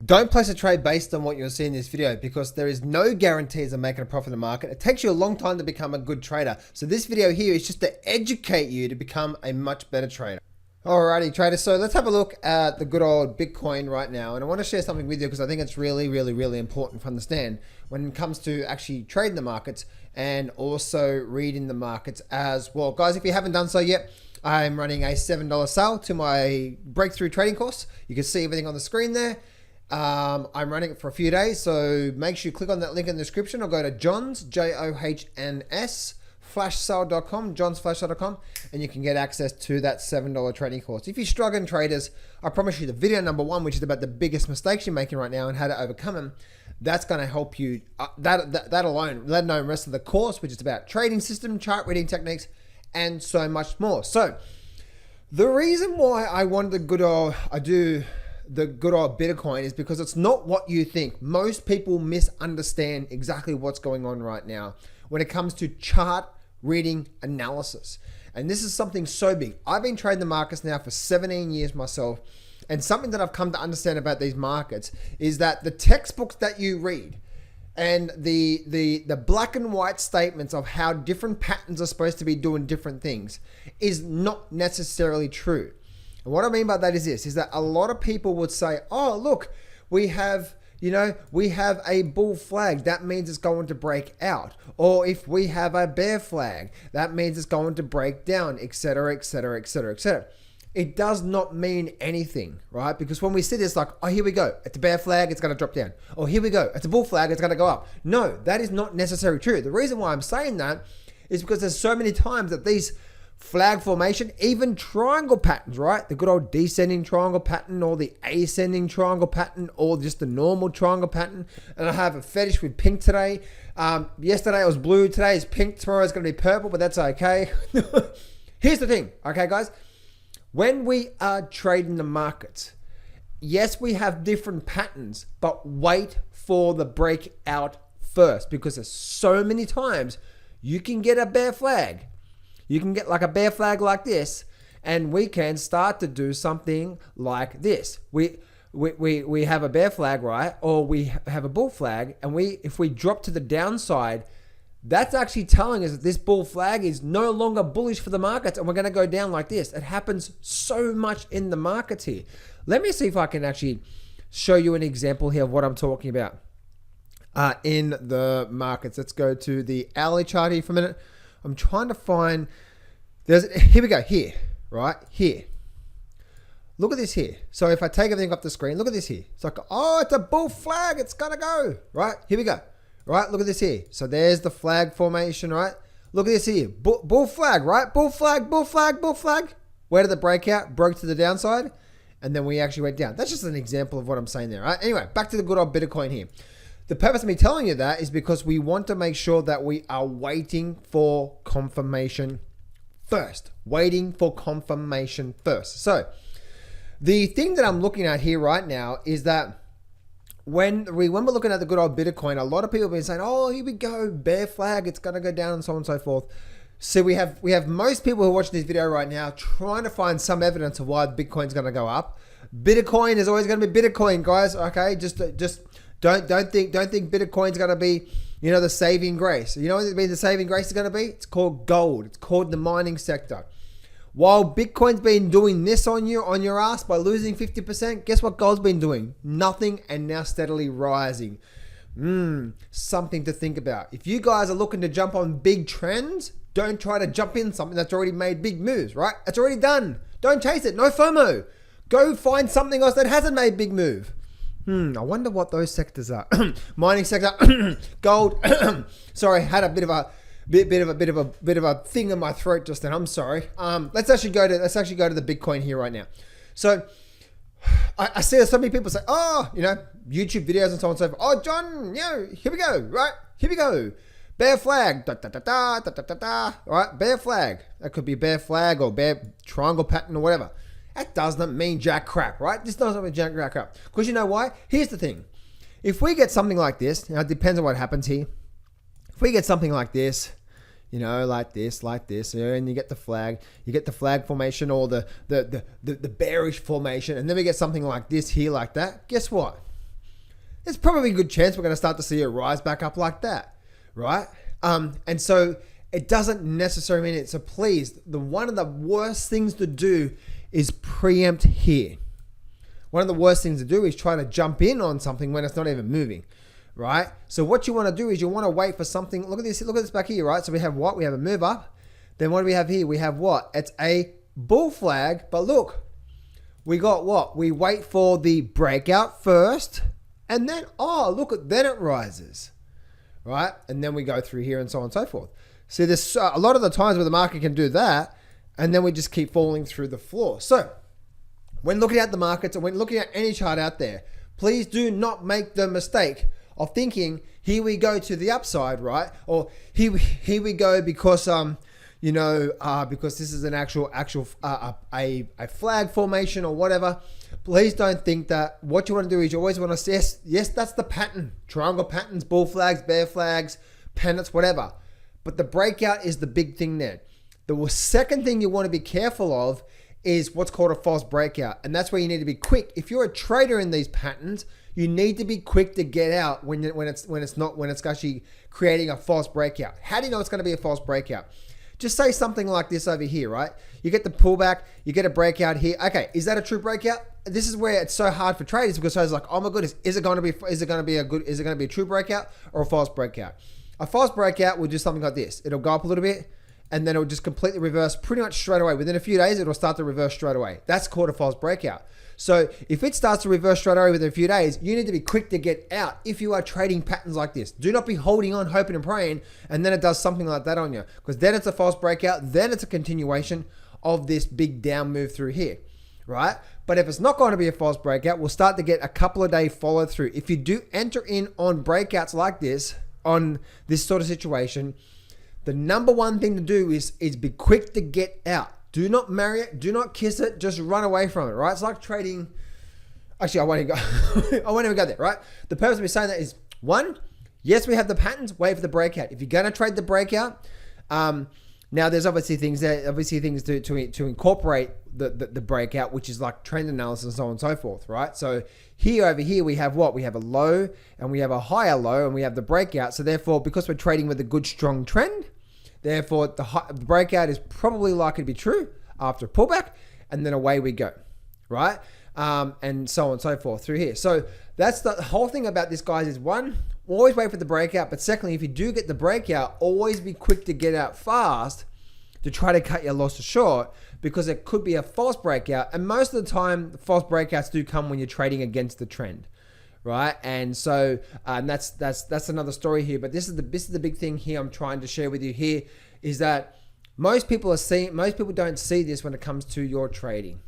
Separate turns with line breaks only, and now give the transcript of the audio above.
Don't place a trade based on what you'll see in this video because there is no guarantees of making a profit in the market. It takes you a long time to become a good trader. So this video here is just to educate you to become a much better trader. Alrighty traders, so let's have a look at the good old Bitcoin right now. And I want to share something with you because I think it's really important to understand when it comes to actually trading the markets and also reading the markets as well. Guys, if you haven't done so yet, I'm running a $7 sale to my breakthrough trading course. You can see everything on the screen there. I'm running it for a few days, so make sure you click on that link in the description or go to Johns, Johns, flashsale.com, johnsflashsale.com, and you can get access to that $7 trading course. If you're struggling traders, I promise you the video number 1, which is about the biggest mistakes you're making right now and how to overcome them, that's going to help you, that alone, let alone the rest of the course, which is about trading system, chart reading techniques, and so much more. So the reason why I wanted the good old Bitcoin is because it's not what you think. Most people misunderstand exactly what's going on right now when it comes to chart reading analysis. And this is something so big. I've been trading the markets now for 17 years myself. And something that I've come to understand about these markets is that the textbooks that you read and the black and white statements of how different patterns are supposed to be doing different things is not necessarily true. And what I mean by that is this, is that a lot of people would say, oh, look, we have a bull flag. That means it's going to break out. Or if we have a bear flag, that means it's going to break down, etc., etc., etc., etc. It does not mean anything, right? Because when we see this, like, oh, here we go. It's a bear flag, it's going to drop down. Oh, here we go. It's a bull flag, it's going to go up. No, that is not necessarily true. The reason why I'm saying that is because there's so many times that these flag formation, even triangle patterns, right? The good old descending triangle pattern or the ascending triangle pattern or just the normal triangle pattern. And I have a fetish with pink today. Yesterday it was blue, today is pink, tomorrow it's going to be purple, but that's okay. Here's the thing, okay guys? When we are trading the markets, yes, we have different patterns, but wait for the breakout first because there's so many times you can get a bear flag. You can get like a bear flag like this, and we can start to do something like this. We have a bear flag, right? Or we have a bull flag, and if we drop to the downside, that's actually telling us that this bull flag is no longer bullish for the markets, and we're going to go down like this. It happens so much in the markets here. Let me see if I can actually show you an example here of what I'm talking about in the markets. Let's go to the hourly chart here for a minute. I'm trying to find, here we go, here, right? Here. Look at this here. So if I take everything off the screen, look at this here. It's like, oh, it's a bull flag. It's going to go, right? Here we go, right? Look at this here. So there's the flag formation, right? Look at this here. Bull flag, right? Bull flag, bull flag, bull flag. Where did the breakout? Broke to the downside. And then we actually went down. That's just an example of what I'm saying there, right? Anyway, back to the good old Bitcoin here. The purpose of me telling you that is because we want to make sure that we are waiting for confirmation first. Waiting for confirmation first. So the thing that I'm looking at here right now is that when we're looking at the good old Bitcoin, a lot of people have been saying, oh, here we go, bear flag, it's going to go down and so on and so forth. So we have most people who are watching this video right now trying to find some evidence of why Bitcoin's going to go up. Bitcoin is always going to be Bitcoin, guys. Okay, just Don't think Bitcoin's going to be, the saving grace. You know what the saving grace is going to be? It's called gold. It's called the mining sector. While Bitcoin's been doing this on your ass by losing 50%, guess what gold's been doing? Nothing, and now steadily rising. Something to think about. If you guys are looking to jump on big trends, don't try to jump in something that's already made big moves, right? It's already done. Don't chase it. No FOMO. Go find something else that hasn't made big move. I wonder what those sectors are. Mining sector, gold. Sorry, had a bit of a thing in my throat just then. I'm sorry. Let's actually go to the Bitcoin here right now. So I see so many people say, oh, YouTube videos and so on and so forth. Oh, John, here we go, right? Here we go. Bear flag, right? Bear flag. That could be bear flag or bear triangle pattern or whatever. That doesn't mean jack crap, right? This doesn't mean jack crap. Because you know why? Here's the thing. If we get something like this, it depends on what happens here. If we get something like this, like this, and you get the flag formation or the bearish formation, and then we get something like this here, like that, guess what? there's probably a good chance we're going to start to see a rise back up like that, right? And so it doesn't necessarily mean it. So please, one of the worst things to do is preempt here. One of the worst things to do is try to jump in on something when it's not even moving, right? So what you want to do is you want to wait for something. Look at this back here, right? So we have what? We have a move up. Then what do we have here? We have what? It's a bull flag, but look, we got what? We wait for the breakout first, and then, oh, look, then it rises, right? And then we go through here and so on and so forth. See, there's a lot of the times where the market can do that, and then we just keep falling through the floor. So when looking at the markets and when looking at any chart out there, please do not make the mistake of thinking, here we go to the upside, right? Or here we go because because this is an actual a flag formation or whatever. Please don't think that. What you want to do is you always want to say, yes, that's the pattern. Triangle patterns, bull flags, bear flags, pennants, whatever. But the breakout is the big thing there. The second thing you want to be careful of is what's called a false breakout. And that's where you need to be quick. If you're a trader in these patterns, you need to be quick to get out when it's actually creating a false breakout. How do you know it's going to be a false breakout? Just say something like this over here, right? You get the pullback, you get a breakout here. Okay, is that a true breakout? This is where it's so hard for traders because traders are like, oh my goodness, is it going to be a true breakout or a false breakout? A false breakout will do something like this. It'll go up a little bit and then it'll just completely reverse pretty much straight away. Within a few days, it'll start to reverse straight away. That's called a false breakout. So if it starts to reverse straight away within a few days, you need to be quick to get out if you are trading patterns like this. Do not be holding on, hoping and praying, and then it does something like that on you, because then it's a false breakout, then it's a continuation of this big down move through here, right? But if it's not going to be a false breakout, we'll start to get a couple of day follow through. If you do enter in on breakouts like this, on this sort of situation, the number one thing to do is be quick to get out. Do not marry it. Do not kiss it. Just run away from it, right? It's like trading. Actually, I won't even go. I won't even go there, right? The purpose of me saying that is, one, yes, we have the patterns. Wait for the breakout. If you're going to trade the breakout, now there's obviously things to incorporate the breakout, which is like trend analysis and so on and so forth, right? So over here, we have what? We have a low and we have a higher low and we have the breakout. So therefore, because we're trading with a good, strong trend, therefore, the breakout is probably likely to be true after a pullback, and then away we go, right? And so on and so forth through here. So that's the whole thing about this, guys, is one, always wait for the breakout. But secondly, if you do get the breakout, always be quick to get out fast to try to cut your losses short, because it could be a false breakout. And most of the time, the false breakouts do come when you're trading against the trend, right? And so that's another story here. But this is the big thing here I'm trying to share with you here, is that most people don't see this when it comes to your trading.